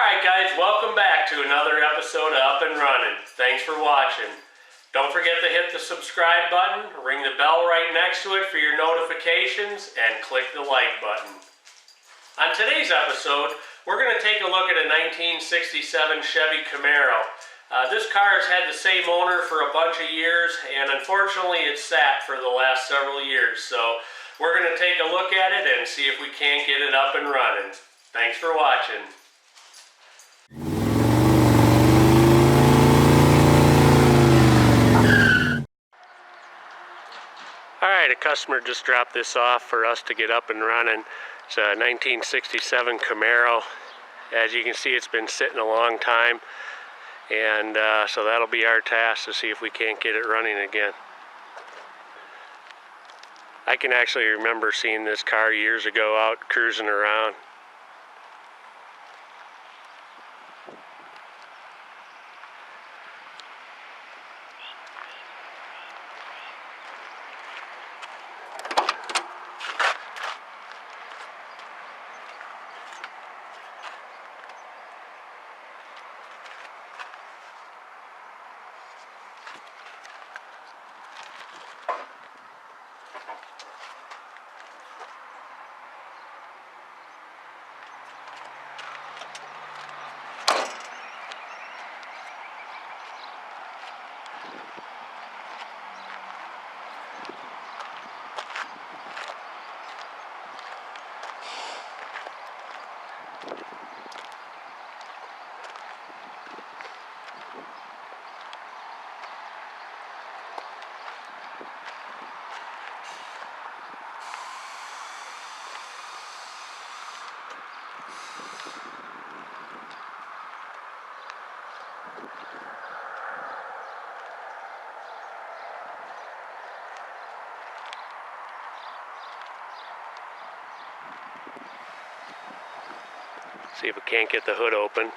Alright guys, welcome back to another episode of Up-N-Runnin. Thanks for watching. Don't forget to hit the subscribe button, ring the bell right next to it for your notifications, and click the like button. On today's episode, we're going to take a look at a 1967 Chevy Camaro. This car has had the same owner for a bunch of years, and unfortunately it's sat for the last several years. So we're going to take a look at it and see if we can't get it up and running. Thanks for watching. Alright, a customer just dropped this off for us to get up and running. It's a 1967 Camaro. As you can see, it's been sitting a long time, and so that'll be our task to see if we can't get it running again. I can actually remember seeing this car years ago out cruising around. See if we can't get the hood open.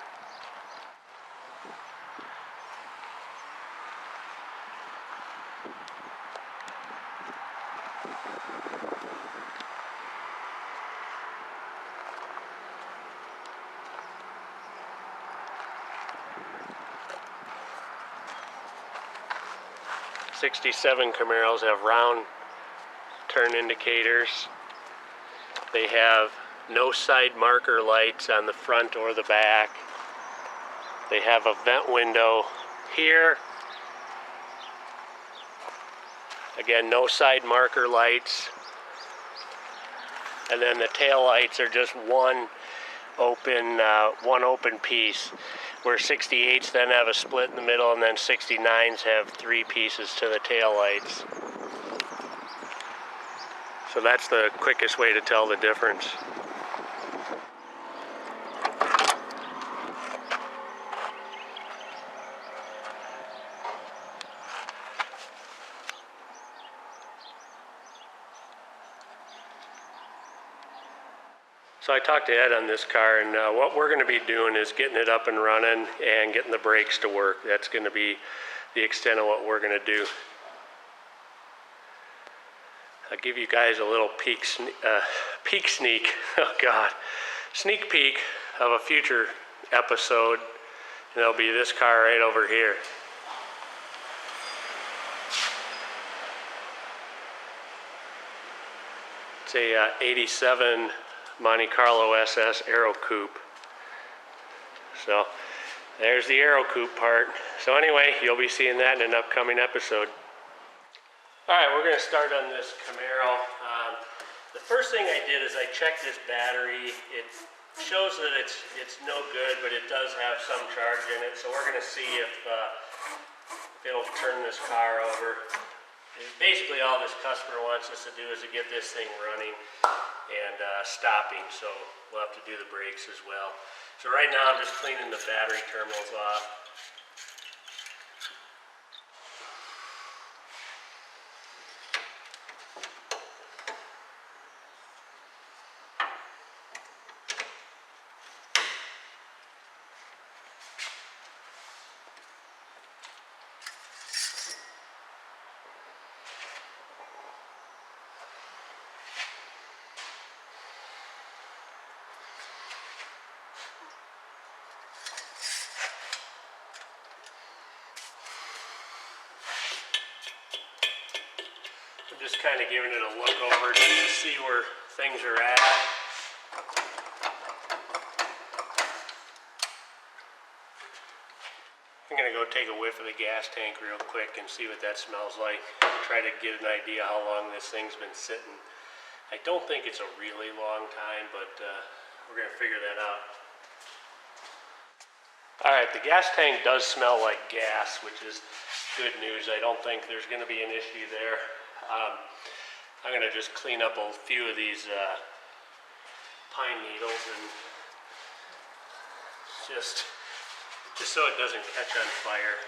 '67 Camaros have round turn indicators. They have no side marker lights on the front or the back. They have a vent window here. Again, no side marker lights. And then the tail lights are just one open piece, where 68s then have a split in the middle, and then 69s have three pieces to the tail lights. So that's the quickest way to tell the difference. So I talked to Ed on this car, and what we're going to be doing is getting it up and running and getting the brakes to work. That's going to be the extent of what we're going to do. I'll give you guys a little sneak peek of a future episode, and it'll be this car right over here. It's a 87 Monte Carlo SS Aero Coupe. So there's the Aero Coupe part. So anyway, you'll be seeing that in an upcoming episode. Alright, we're going to start on this Camaro. The first thing I did is I checked this battery. It shows that it's no good, but it does have some charge in it. So we're going to see if it'll turn this car over. Basically all this customer wants us to do is to get this thing running and stopping, so we'll have to do the brakes as well. So right now I'm just cleaning the battery terminals off. just kind of giving it a look over just to see where things are at. I'm going to go take a whiff of the gas tank real quick and see what that smells like. Try to get an idea how long this thing's been sitting. I don't think it's a really long time, but we're going to figure that out. Alright, the gas tank does smell like gas, which is good news. I don't think there's going to be an issue there. I'm going to just clean up a few of these pine needles and just so it doesn't catch on fire.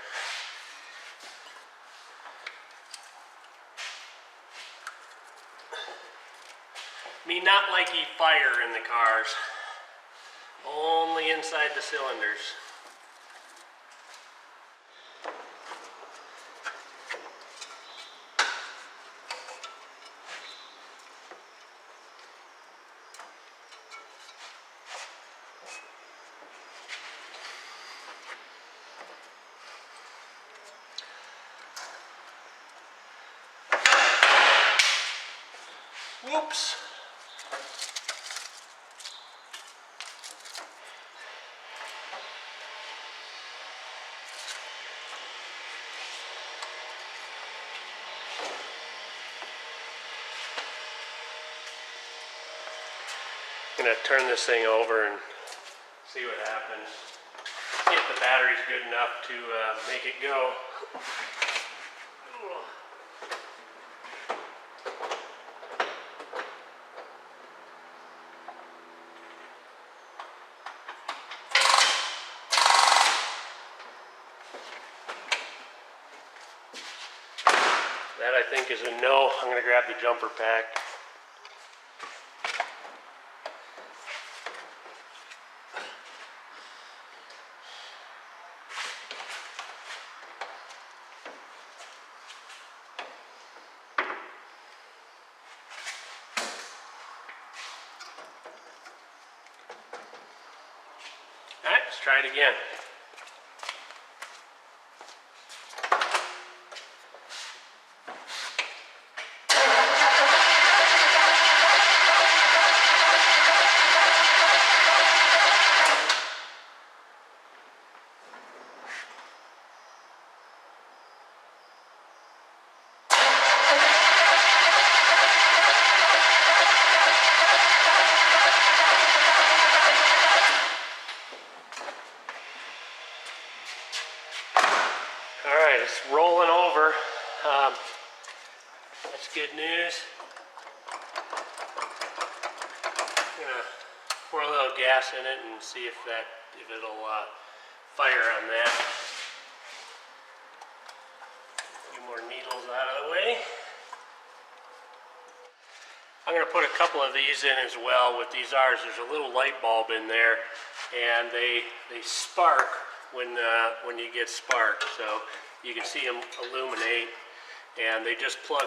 Me not liking fire in the cars, only inside the cylinders. Whoops. I'm going to turn this thing over and see what happens. See if the battery's good enough to make it go. That I think is a no. I'm going to grab the jumper pack. Alright, let's try it again. It's rolling over. That's good news. I'm gonna pour a little gas in it and see if it'll fire on that. A few more needles out of the way. I'm gonna put a couple of these in as well. With these R's, there's a little light bulb in there, and they spark when you get spark. So you can see them illuminate, and they just plug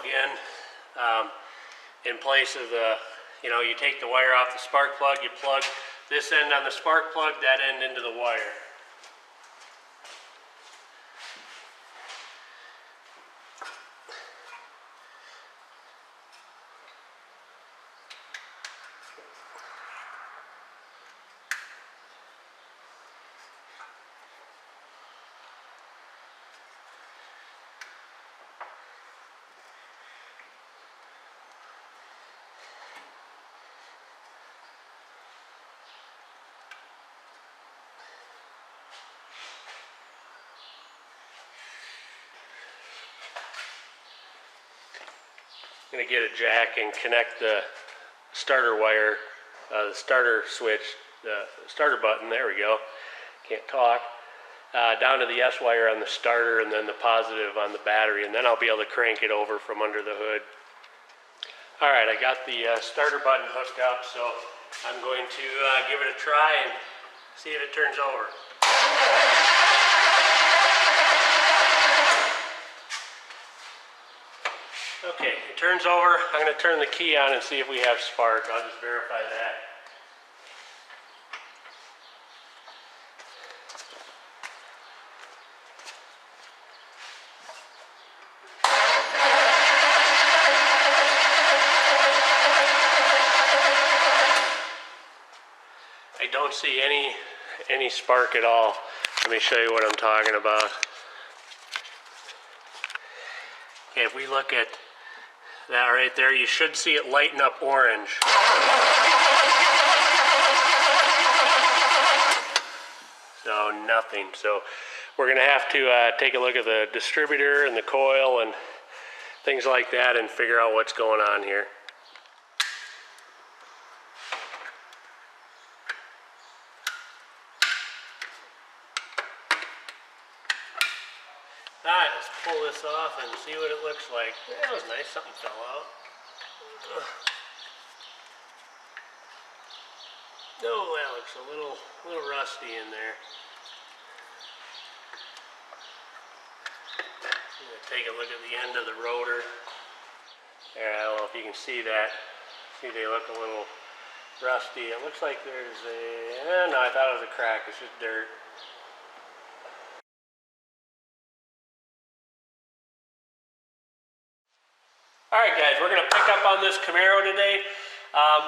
in place of the, you take the wire off the spark plug, you plug this end on the spark plug, that end into the wire. I'm going to get a jack and connect the starter wire, the starter switch, the starter button, there we go, can't talk, down to the S wire on the starter and then the positive on the battery, and then I'll be able to crank it over from under the hood. Alright, I got the starter button hooked up, so I'm going to give it a try and see if it turns over. Okay, it turns over. I'm going to turn the key on and see if we have spark. I'll just verify that. I don't see any spark at all. Let me show you what I'm talking about. Okay, if we look at that right there, you should see it lighten up orange. So nothing. So we're gonna have to take a look at the distributor and the coil and things like that and figure out what's going on here. Alright, let's pull this off and see what it looks like. That was nice, something fell out. No, that looks a little rusty in there. I'm gonna take a look at the end of the rotor. There, I don't know if you can see that. See, they look a little rusty. It looks like there's a, no, I thought it was a crack. It's just dirt. Alright guys, we're going to pick up on this Camaro today.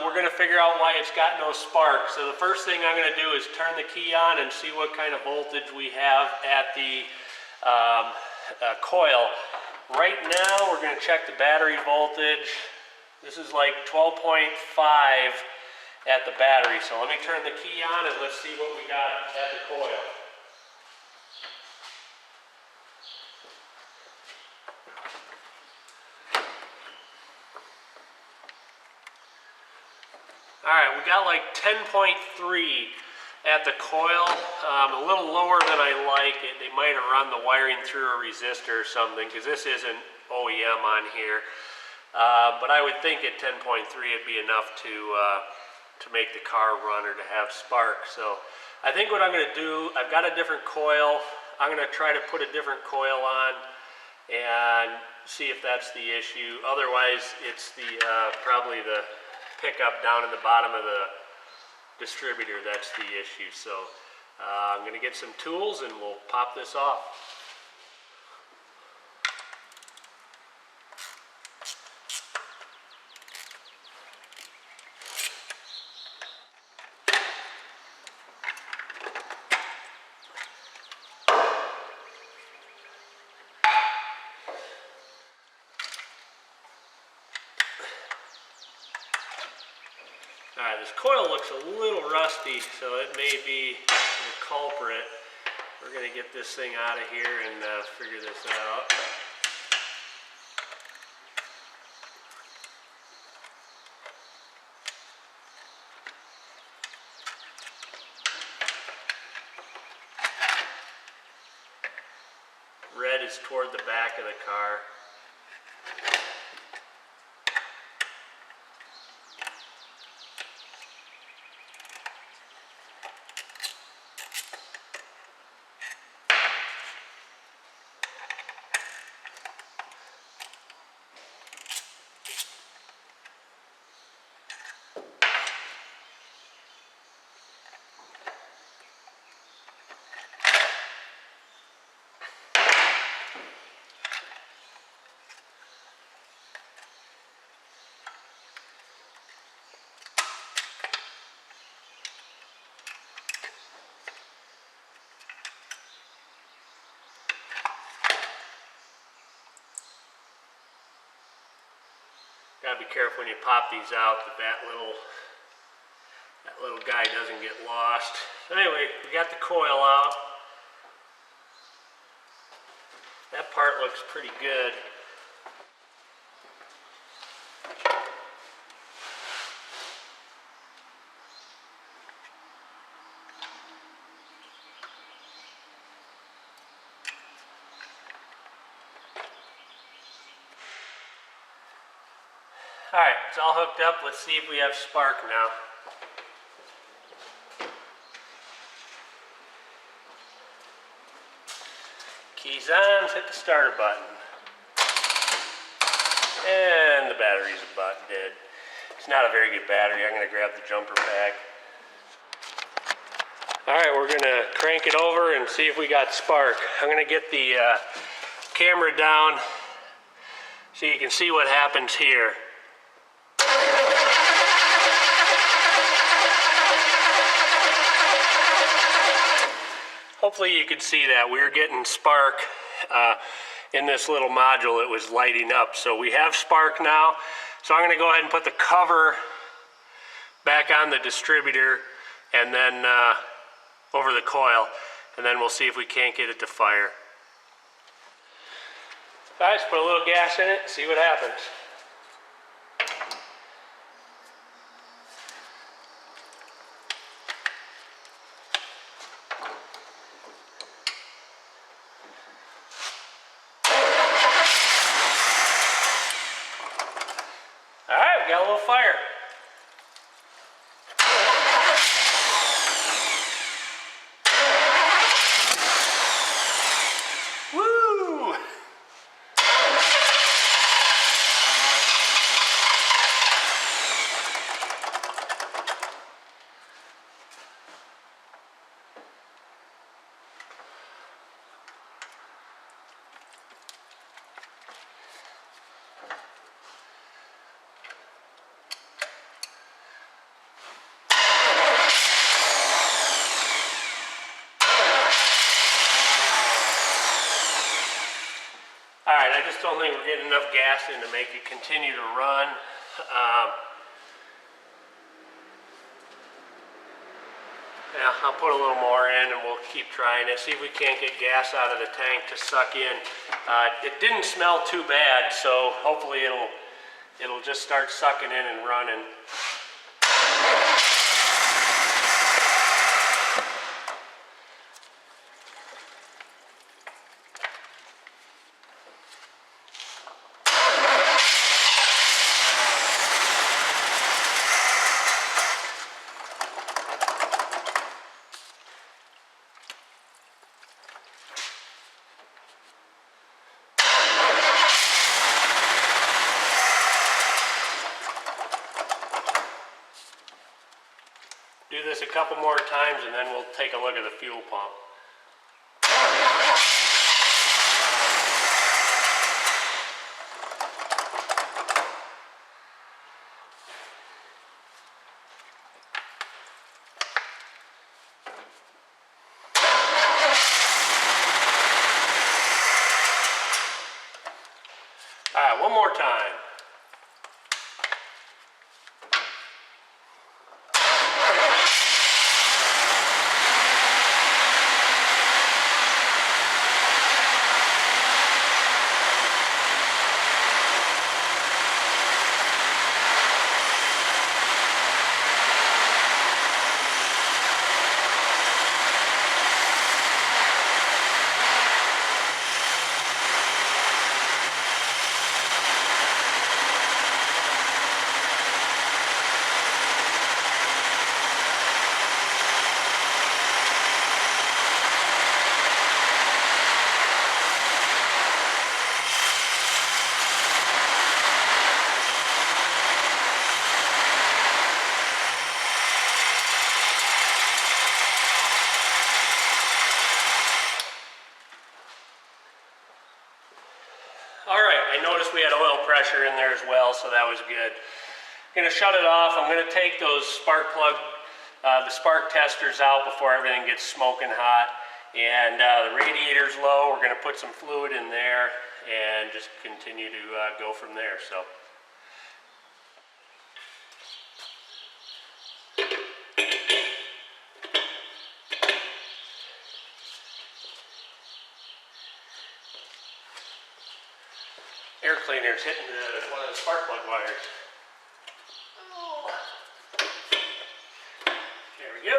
We're going to figure out why it's got no spark. So the first thing I'm going to do is turn the key on and see what kind of voltage we have at the coil. Right now we're going to check the battery voltage. This is like 12.5 at the battery. So let me turn the key on and let's see what we got at the coil. Alright, we got like 10.3 at the coil, a little lower than I like. They might have run the wiring through a resistor or something, because this isn't OEM on here. But I would think at 10.3 it'd be enough to make the car run or to have spark. So I think what I'm going to do, I've got a different coil. I'm going to try to put a different coil on and see if that's the issue. Otherwise, it's the probably the pickup down in the bottom of the distributor that's the issue. So I'm going to get some tools and we'll pop this off. Alright, this coil looks a little rusty, so it may be the culprit. We're going to get this thing out of here and figure this out. Red is toward the back of the car. Gotta be careful when you pop these out that little guy doesn't get lost. Anyway, we got the coil out. That part looks pretty good. Alright, it's all hooked up. Let's see if we have spark now. Keys on, let's hit the starter button. And the battery's about dead. It's not a very good battery. I'm going to grab the jumper pack. Alright, we're going to crank it over and see if we got spark. I'm going to get the camera down so you can see what happens here. hopefully you could see that. We were getting spark in this little module. It was lighting up. So we have spark now. So I'm going to go ahead and put the cover back on the distributor and then over the coil, and then we'll see if we can't get it to fire. Guys, put a little gas in it, see what happens. All right, we got a little fire. Woo! Alright, I just don't think we're getting enough gas in to make it continue to run. Yeah, I'll put a little more in and we'll keep trying it. See if we can't get gas out of the tank to suck in. It didn't smell too bad, so hopefully it'll just start sucking in and running. Do this a couple more times and then we'll take a look at the fuel pump. Alright, one more time. I noticed we had oil pressure in there as well, so that was good. I'm going to shut it off. I'm going to take those spark plug, the spark testers out before everything gets smoking hot. And the radiator's low. We're going to put some fluid in there and just continue to go from there. So. Air cleaner's hitting one of the spark plug wires. Oh. There we go.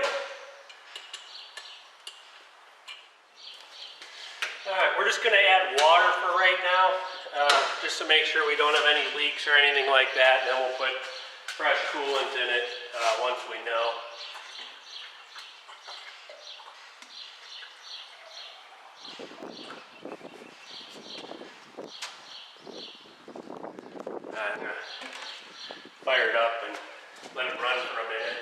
Alright, we're just going to add water for right now, just to make sure we don't have any leaks or anything like that, and then we'll put fresh coolant in it once we know. I'm going to fire it up and let it run for a minute.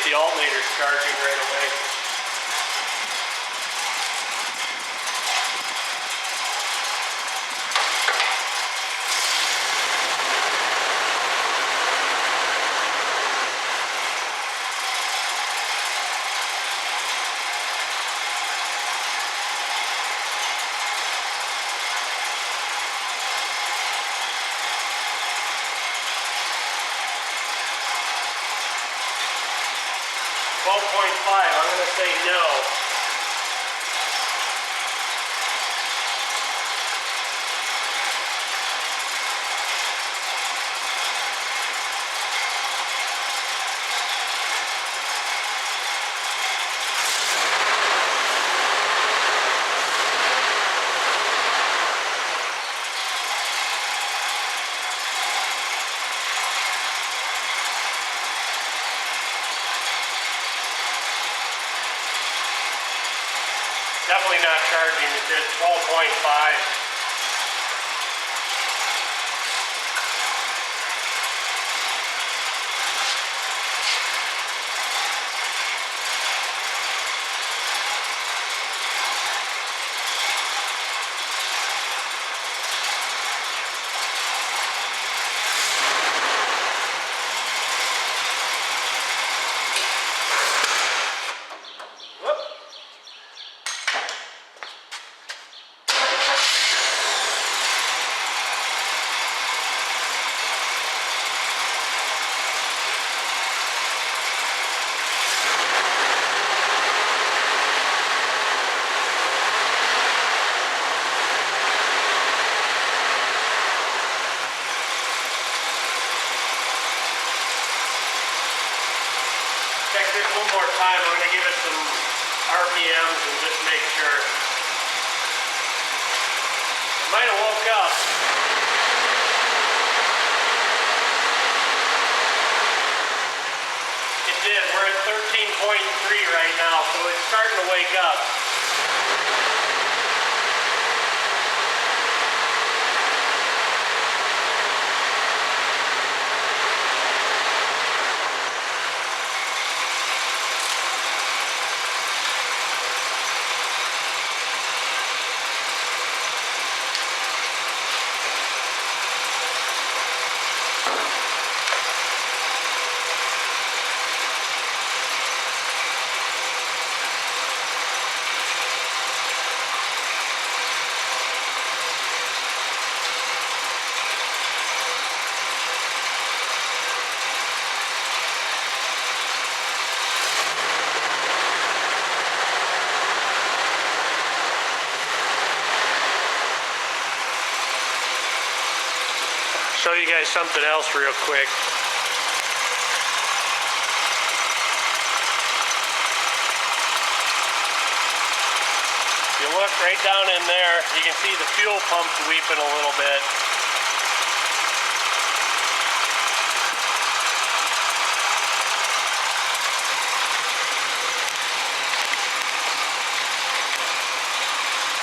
the alternator's charging right away. I'm going to say no. Definitely not charging. It did 12.5. Check this one more time. I'm going to give it some RPMs and just make sure. I might have woke up. It did. We're at 13.3 right now, so it's starting to wake up. Show you guys something else real quick. If you look right down in there, you can see the fuel pump's weeping a little bit.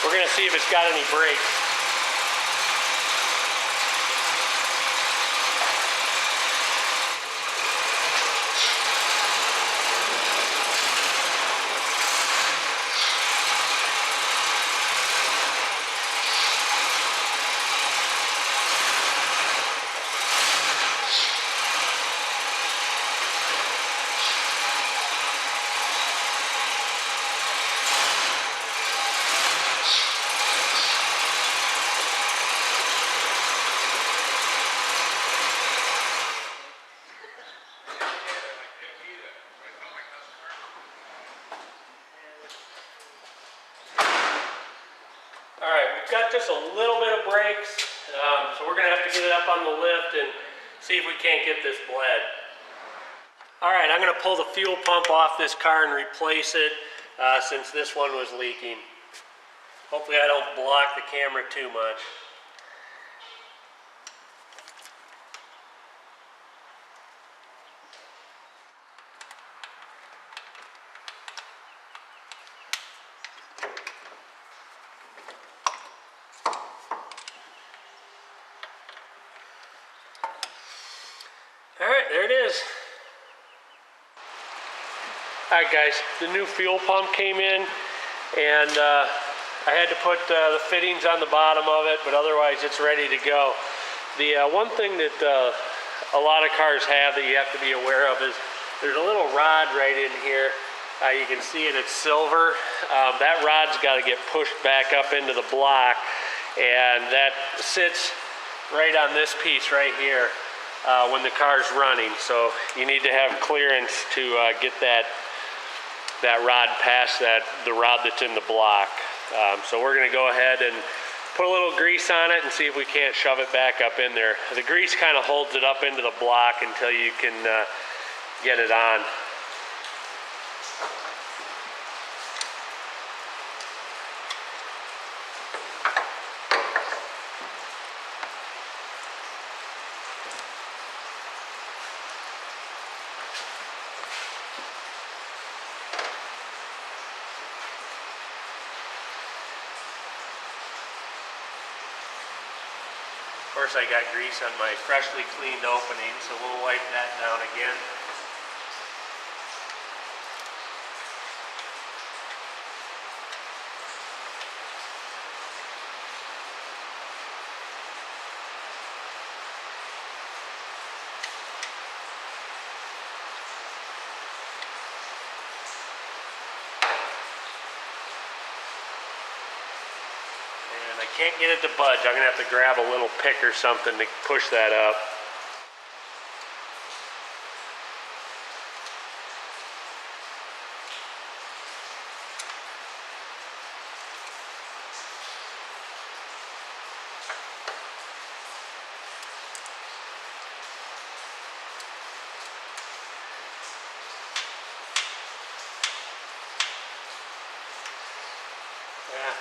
We're going to see if it's got any brakes. Alright, we've got just a little bit of brakes, so we're going to have to get it up on the lift and see if we can't get this bled. Alright, I'm going to pull the fuel pump off this car and replace it since this one was leaking. Hopefully I don't block the camera too much. Alright, there it is. Alright guys, the new fuel pump came in, and I had to put the fittings on the bottom of it, but otherwise it's ready to go. The one thing that a lot of cars have that you have to be aware of is there's a little rod right in here. You can see it, it's silver. That rod's got to get pushed back up into the block, and that sits right on this piece right here when the car's running. So you need to have clearance to get that rod past the rod that's in the block. So we're going to go ahead and put a little grease on it and see if we can't shove it back up in there. The grease kind of holds it up into the block until you can get it on. Of course, I got grease on my freshly cleaned opening, so we'll wipe that down again. I can't get it to budge. I'm going to have to grab a little pick or something to push that up.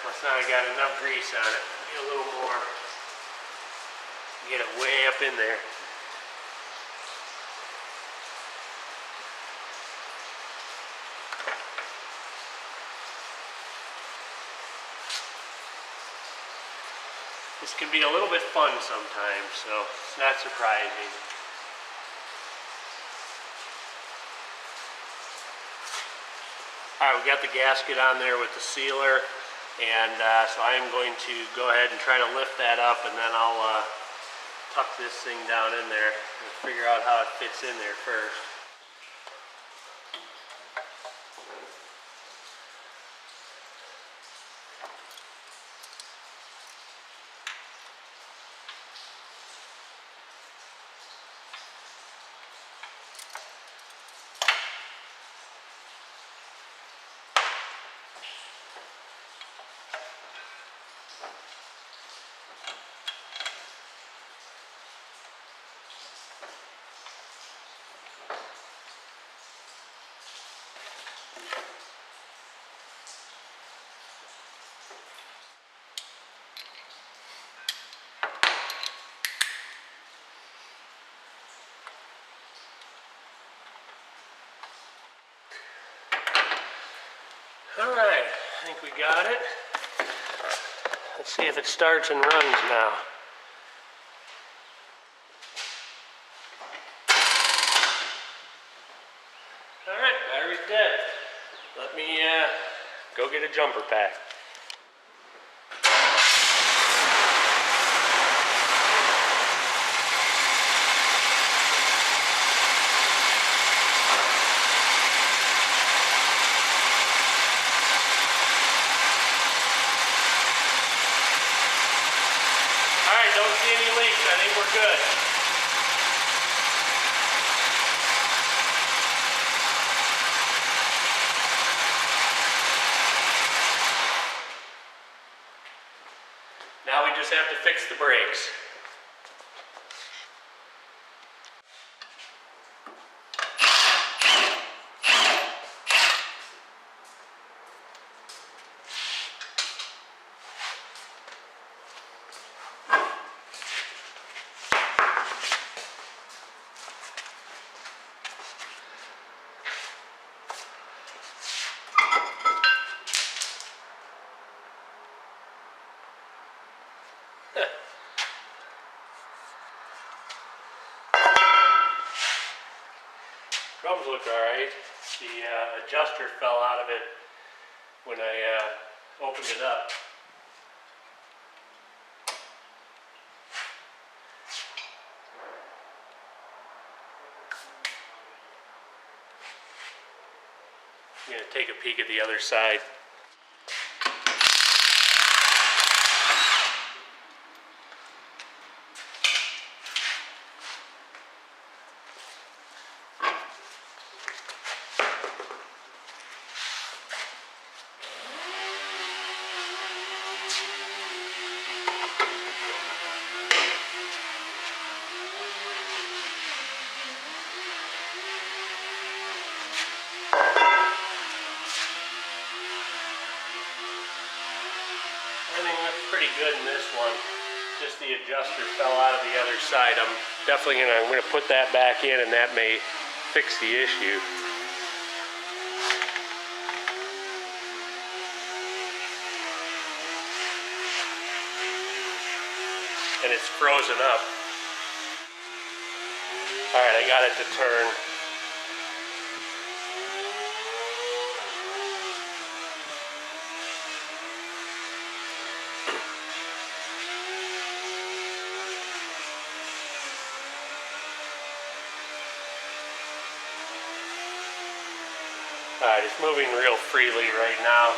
Must not have got enough grease on it. Get a little more. Get it way up in there. This can be a little bit fun sometimes, so it's not surprising. Alright, we got the gasket on there with the sealer. And so I am going to go ahead and try to lift that up, and then I'll tuck this thing down in there and figure out how it fits in there first. Alright, I think we got it. Let's see if it starts and runs now. Alright, battery's dead. Let me go get a jumper pack. Don't see any leaks. I think we're good. Now we just have to fix the brakes. Drums look alright. The adjuster fell out of it when I opened it up. I'm going to take a peek at the other side. Pretty good in this one. Just the adjuster fell out of the other side. I'm going to put that back in, and that may fix the issue. And it's frozen up. All right, I got it to turn. Alright, it's moving real freely right now.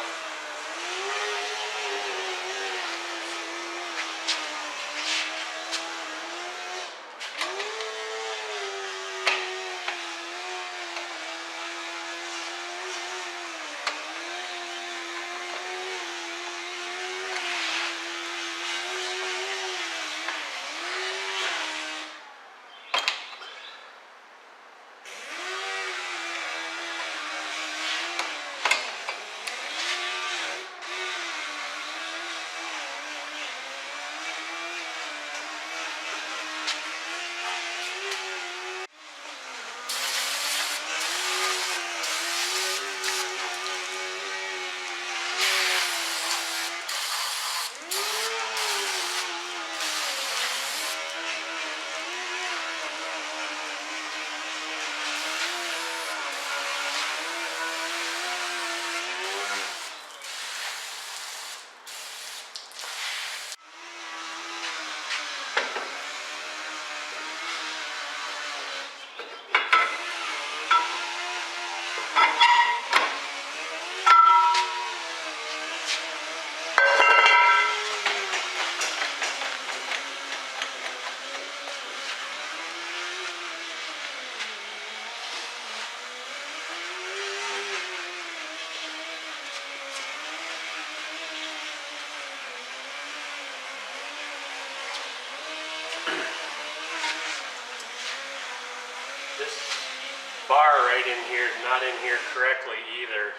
Bar right in here is not in here correctly either.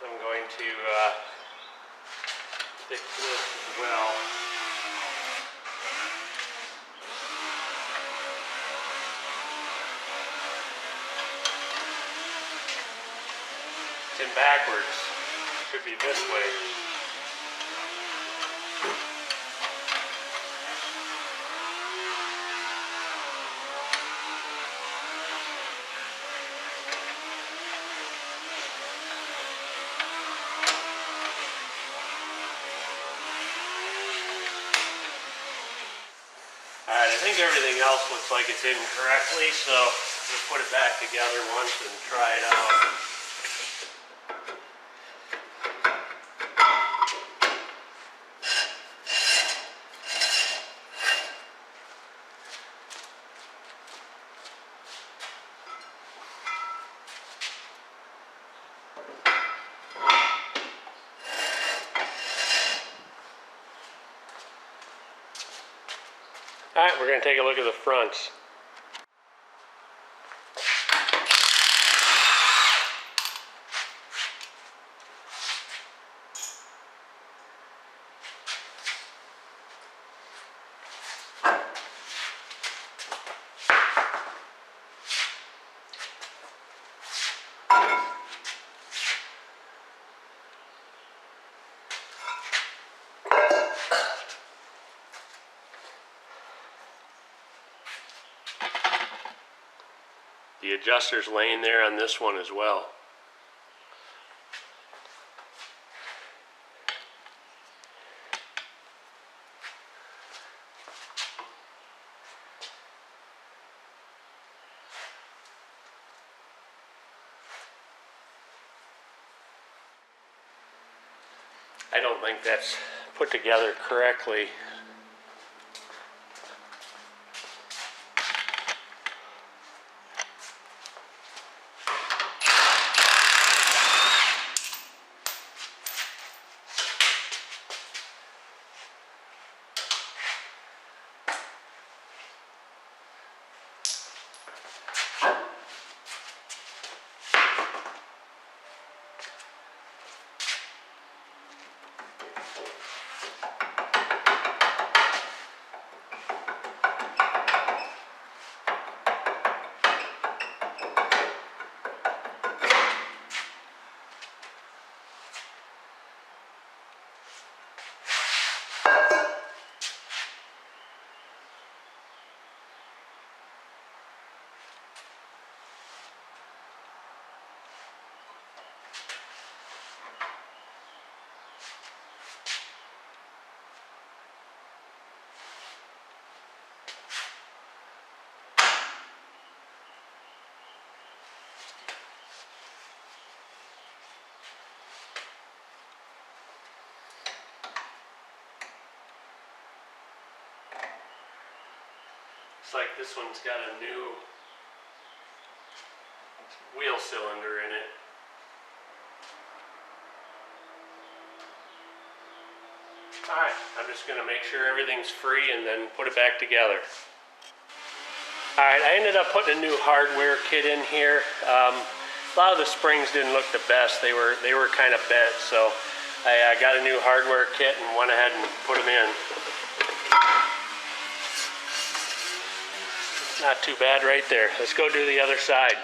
I'm going to fix this as well. It's in backwards. Should be this way. Alright, I think everything else looks like it's in correctly, so we'll put it back together once and try it out. Alright, we're going to take a look at the fronts. the adjuster's laying there on this one as well. I don't think that's put together correctly. Looks like this one's got a new wheel cylinder in it. Alright, I'm just going to make sure everything's free and then put it back together. Alright, I ended up putting a new hardware kit in here. A lot of the springs didn't look the best. They were kind of bent, so I got a new hardware kit and went ahead and put them in. Not too bad right there. Let's go do the other side.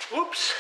Whoops.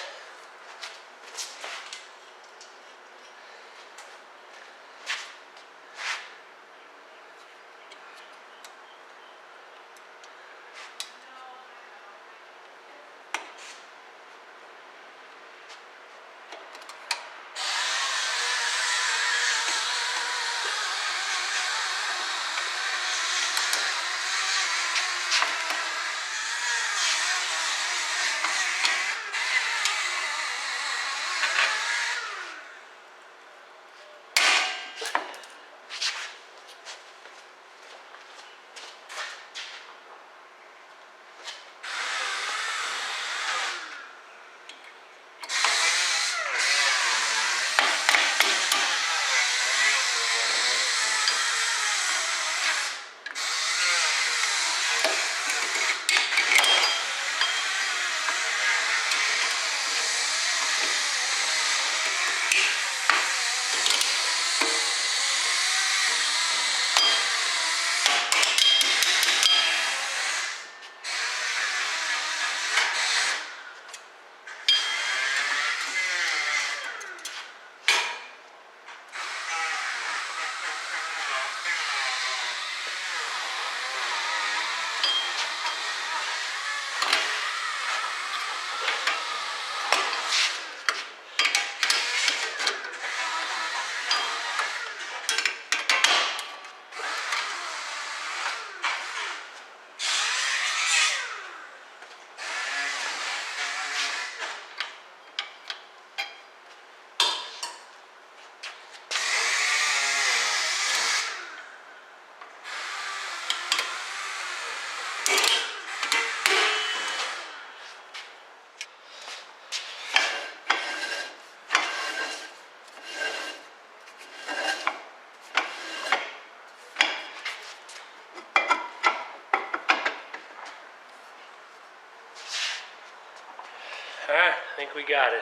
think we got it.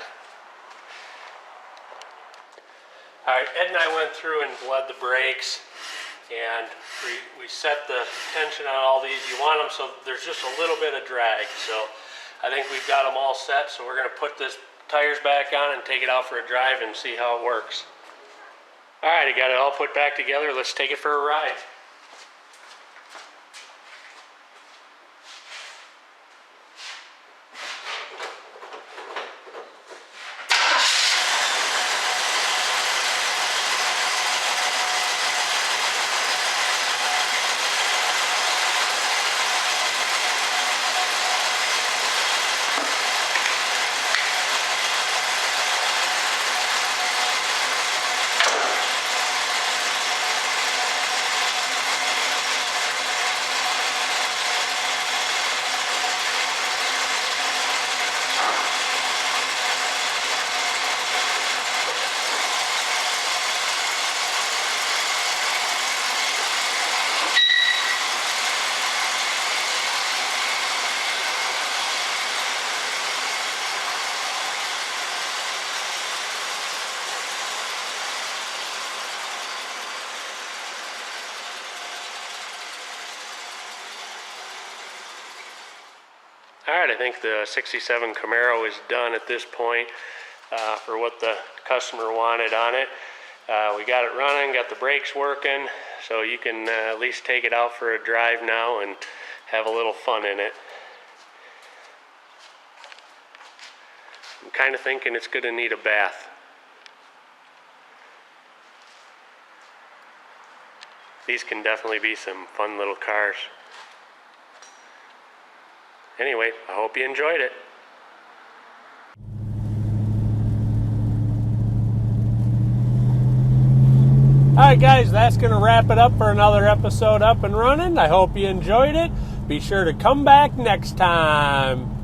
All right, Ed and I went through and bled the brakes, and we set the tension on all these. You want them so there's just a little bit of drag. So I think we've got them all set, so we're gonna put this tires back on and take it out for a drive and see how it works. All right, I got it all put back together. Let's take it for a ride. All right, I think the 67 Camaro is done at this point for what the customer wanted on it. We got it running, got the brakes working, so you can at least take it out for a drive now and have a little fun in it. I'm kind of thinking it's going to need a bath. These can definitely be some fun little cars. Anyway, I hope you enjoyed it. Alright guys, that's going to wrap it up for another episode Up and Running. I hope you enjoyed it. Be sure to come back next time.